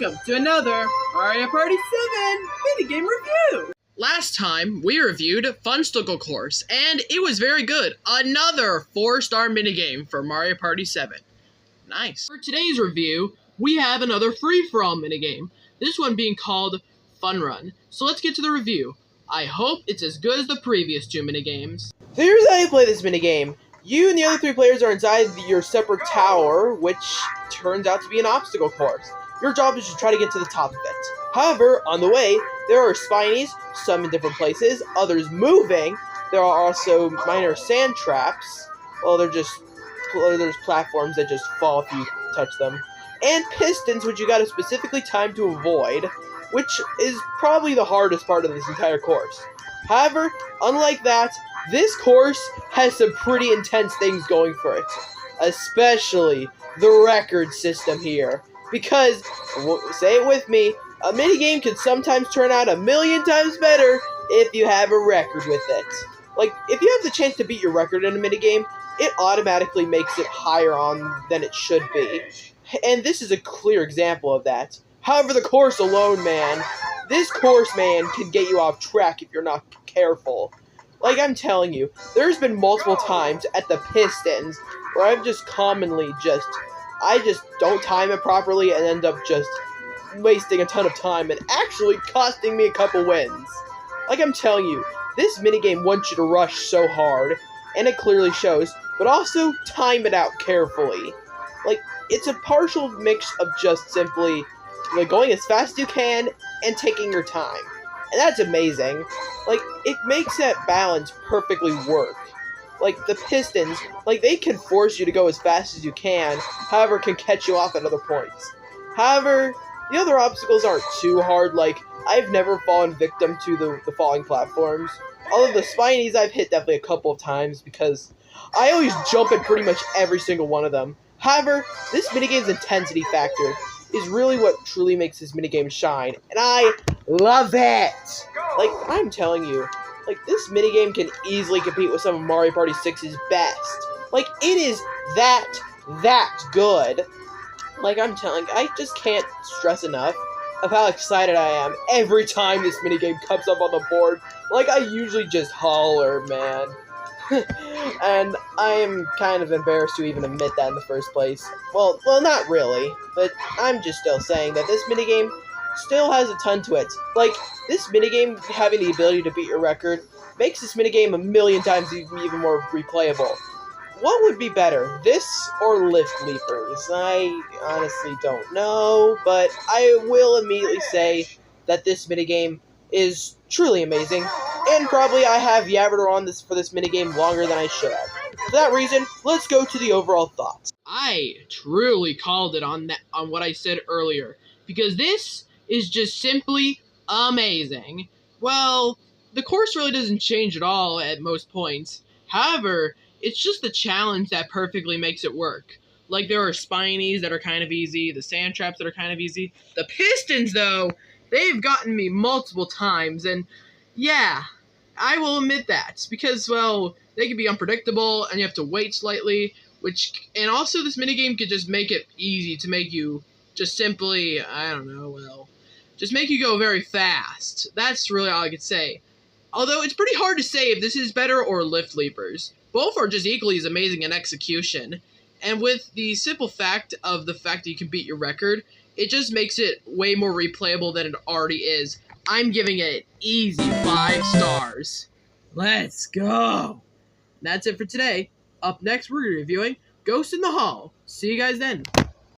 welcome to another Mario Party 7 minigame review! Last time, we reviewed Funstickle Course, and it was very good. Another 4-star minigame for Mario Party 7. Nice. For today's review, we have another free-for-all minigame, this one being called Fun Run. So let's get to the review. I hope it's as good as the previous 2 minigames. So here's how you play this minigame. You and the other 3 players are inside your separate tower, which turns out to be an obstacle course. Your job is to try to get to the top of it. However, on the way, there are spinies, some in different places, others moving. There are also minor sand traps. Well, there's platforms that just fall if you touch them. And pistons, which you gotta specifically time to avoid, which is probably the hardest part of this entire course. However, unlike that, this course has some pretty intense things going for it. Especially the record system here. Because, say it with me, a minigame can sometimes turn out 1,000,000 times better if you have a record with it. Like, if you have the chance to beat your record in a minigame, it automatically makes it higher on than it should be. And this is a clear example of that. However, the course alone, man, this course, man, can get you off track if you're not careful. Like, I'm telling you, there's been multiple times at the pistons where I've just commonly I just don't time it properly and end up just wasting a ton of time and actually costing me a couple wins. Like, I'm telling you, this minigame wants you to rush so hard, and it clearly shows, but also time it out carefully. Like, it's a partial mix of just simply like going as fast as you can and taking your time. And that's amazing. Like, it makes that balance perfectly work. Like, the pistons, like, they can force you to go as fast as you can, however, can catch you off at other points. However, the other obstacles aren't too hard. Like, I've never fallen victim to the falling platforms. Although the spinies I've hit definitely a couple of times because I always jump at pretty much every single one of them. However, this minigame's intensity factor is really what truly makes this minigame shine, and I love it! Like, I'm telling you, like, this minigame can easily compete with some of Mario Party 6's best. Like, it is that good. Like, I'm telling you, I just can't stress enough of how excited I am every time this minigame comes up on the board. Like, I usually just holler, man. And I am kind of embarrassed to even admit that in the first place. Well, not really, but I'm just still saying that this minigame still has a ton to it. Like, this minigame having the ability to beat your record makes this minigame 1,000,000 times even more replayable. What would be better, this or Lift Leapers? I honestly don't know, but I will immediately say that this minigame is truly amazing, and probably I have yabbered on for this minigame longer than I should have. For that reason, let's go to the overall thoughts. I truly called it on what I said earlier, because this is just simply amazing. Well, the course really doesn't change at all at most points. However, it's just the challenge that perfectly makes it work. Like, there are spinies that are kind of easy, the sand traps that are kind of easy. The pistons, though, they've gotten me multiple times, and yeah, I will admit that. Because, well, they can be unpredictable, and you have to wait slightly, and also this minigame could just make it easy to make you just simply, I don't know, well, just make you go very fast. That's really all I could say. Although, it's pretty hard to say if this is better or Lift Leapers. Both are just equally as amazing in execution. And with the simple fact that you can beat your record, it just makes it way more replayable than it already is. I'm giving it easy 5 stars. Let's go! That's it for today. Up next, we're reviewing Ghost in the Hall. See you guys then.